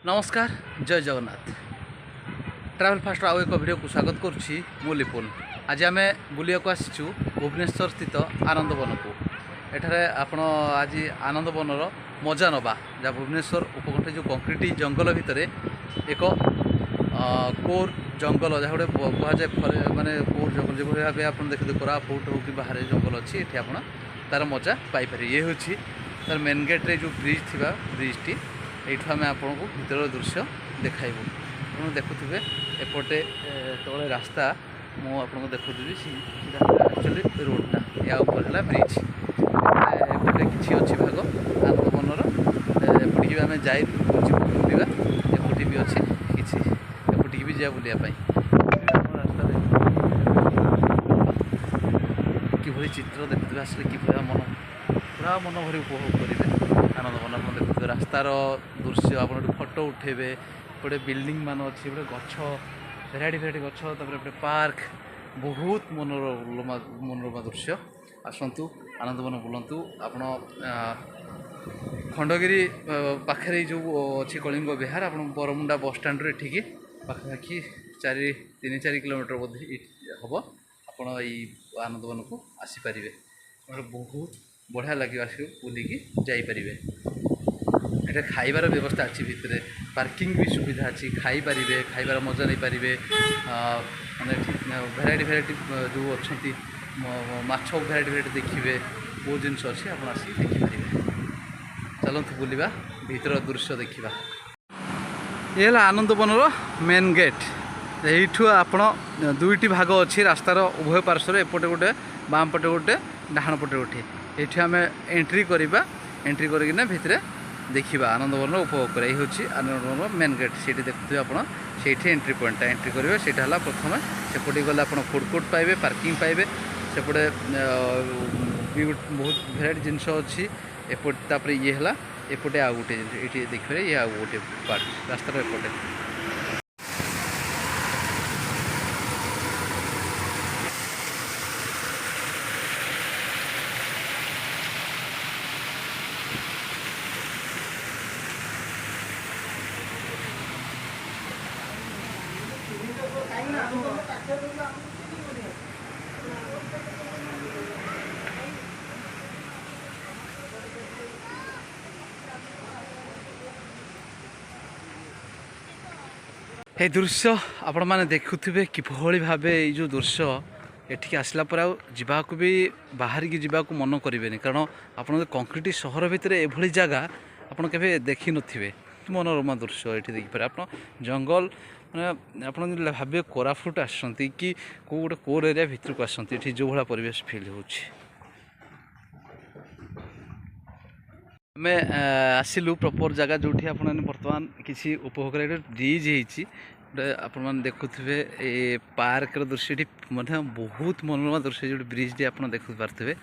नमस्कार जय Jagannath travel fast आउ एक वीडियो को स्वागत करुच्ची मु लिपुन। आज आम बुलिया को आसीचु भुवनेश्वर स्थित आनंदवन को। एठारे आपण आज आनंदवनर मजा नवा जहाँ भुवनेश्वर उपकंठ जो कंक्रीट जंगल भितर एक कोर जंगल जहाँ गोटे कहुए मानने कोर जंगल जो भाव आप देखते कोरापुट हो कि बाहर जंगल अच्छी ये आप तार मजा पाइपर। ये हूँ तार मेन गेट्रे जो ब्रिज थी ब्रिजटी यू आम आपको भर दृश्य देखाइबू। आप देखुवे एपटे तले रास्ता मुझे देखुवी एक्चुअली रोडटा या है ब्रिज एपटे कि अच्छी भाग आनंदवनर एपटिक आम जा बुलवा एपटी भी अच्छी किसी एपटिक भी जा बुलापाई रास्ता कि चित्र देखुवे आसले कि मन पूरा मन भरी उपभोग करेंगे आनंदवन। आप देखते रास्तार दृश्य आप फोटो उठेबे गोटे बिल्डिंग मान अच्छी गोटे गछ भेराइटी गछ एपटे पार्क बहुत मनोरमा दृश्य। आसतु आनंदवन बुलतु आप खंडगिरी पाखे जो अच्छी कलिंग विहार आप बरमुंडा बस स्टाण्ड ठीक पाखापाखि 3-4 किलोमीटर बोधे हम आप आनंदवन को आसीपारे। बहुत बढ़िया लगे आस बुलिकी जापर। ये खाइबार व्यवस्था अच्छी भितर पार्किंग भी सुविधा अच्छी खाईपर खाइबार मजा नहीं पारे मैंने भेराइटी जो अच्छा माछ भेराइटी देखिए बहुत जिन अच्छी आप देखिपारे। चलतु बुलवा भीतर दृश्य देखा। ये आनंदवनर मेन गेट यू आप दुईटी भाग अच्छी रास्तार उभय पार्श्वर एपटे गोटे बाम पटे गोटे डाण पटे गोटे ये आम एंट्री करवा एंट्री करना भितर देखा आनंदवन उपभोग कर आनंदवन मेन गेट से देखते आप एंट्री पॉइंटा एंट्री करेंगे से प्रथम सेपटे गले आप फूड कोर्ट पाइबे पार्किंग पाइबे सेपटे बहुत भेराइटी जिनस अच्छी एपटे ये है एपटे आ गोटे ये देखिए ये आ गोटे पार्ट रास्तार एपटे ये दृश्य आपण मैंने देखुवे किभली भाव ये जो दृश्य एठिक आसला पर आवाक भी बाहर की जावाक मन करेंगे कारण आप कंक्रीट सहर भितर एभली जगह आपड़ के देखी नथिबे। मनोरमा दृश्य ये देखिए आप जंगल मैंने आप भावे कोरापुट आसती कि कौ गोटे कोर एरिया भितर को आसती ये जो भाया परिवेश फिल हो। आम आसिलु प्रॉपर जगह जो बर्तमान किसी उपभोग ब्रिज होते आप देखुवे ये पार्क दृश्य मतलब बहुत मनोरमा दृश्य जो ब्रिज आप देखु पारे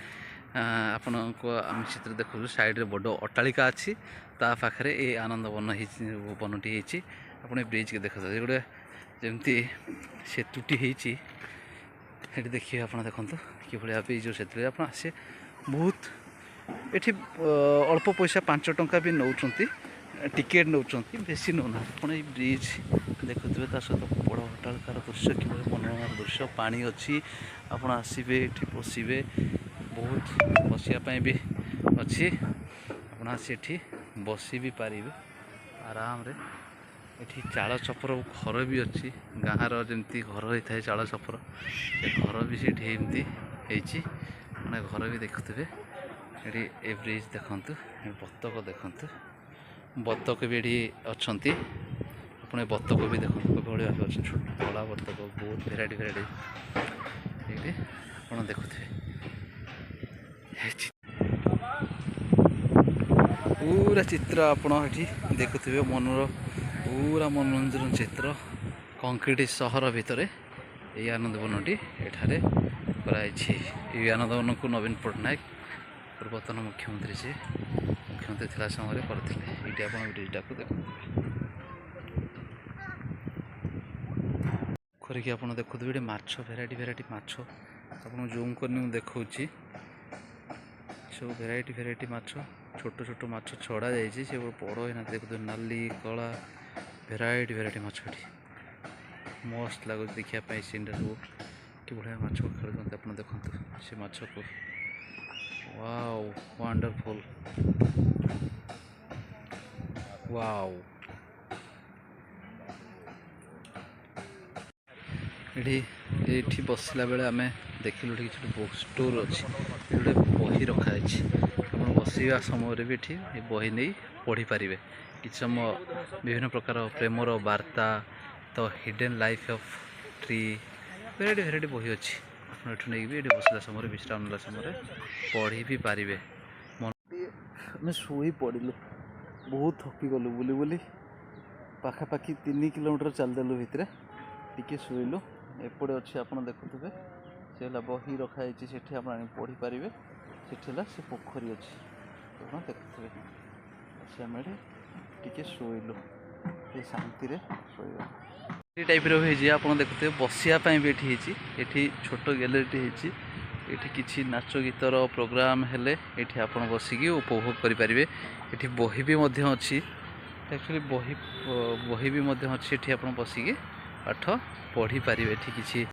आपण आम चित्र देखु साइड बड़ अट्टालिका अच्छी ता पाखे ये आनंदवन वनटी आप ब्रिज के देखते गोटे जमती सेतुटी होती देखिए आप देखो कि भाव जो सेतु आप आसे बहुत ये अल्प पैसा 5 टंका भी नौ टिकेट नौ बेसी नौना आप ब्रिज देखुए सहित बड़ अट्टालिकार दृश्य कि मनोरमा दृश्य पानी अच्छी आप आसबे ये बसबे बहुत बसापी भी अच्छी आप आसी बसी भी पारे आराम रे। ये चाल छपर घर भी अच्छी गाँवर जमी घर होता है चाल छपर घर भी सेमती मैंने घर भी देखुवे ये ब्रिज देखु बतक देखु बतक भी ये अच्छा अपने बतक भी देखो भाई अच्छे छोट बड़ा बतक बहुत भेराइटी ये आप देखुवे पूरा चित्र आपड़ देखुवे मनोर पूरा मनोरंजन चित्र कंक्रीट सहर भितर ये आनंदवनटी एठारे कराई। ये आनंदवन को नवीन पट्टनायक पूर्वतन मुख्यमंत्री से मुख्यमंत्री थिला समय करते ये आप ब्रिजटा को देखते करके आप देखुवे ये माछ भेराइटी माछ आप जूम कर देखा सब भेराइटी माछ छोट छोट माछ छड़ा जाइए से बड़ होना देखते नाली कला भेराइटी भेराइटी माछ एठी मस्त लगुच देखा सीनटा सब कि बढ़िया माछ खेलुंत आप देखते से माछ को वाओ वंडरफुल वाओ ये बसला बेले आम देखिलु कि बुक स्टोर अच्छी गोटे बही रखाई आप बसवा समय भी ये बही नहीं पढ़ी पारे कि समय विभिन्न प्रकार प्रेमर वार्ता तो hidden life of tree variety variety बही अच्छी आप नहीं भी बसला समय विश्राम नेला समय पढ़ी भी पारे आम शोई पड़ू बहुत थकी गलु बुली बुली पाखापाखि 3 किलोमीटर चलदेलु भितर टिके शोलु एपटे अच्छे आप देखुवे से बही रखाई से आप पढ़ी पारे से पोखरी अच्छी आप देखुवे से आम टिके शोलु ये शांति शोवा ये टाइप आप देखुवे बसापी भी ये छोट गैलरी ये किसी नाच गीतर प्रोग्राम हेले ये आप बसिकी उपभोग करेंगे ये बही भी अच्छी एक्चुअली बही भी अच्छी आप बसिकी पाठ पढ़ी पारे किसी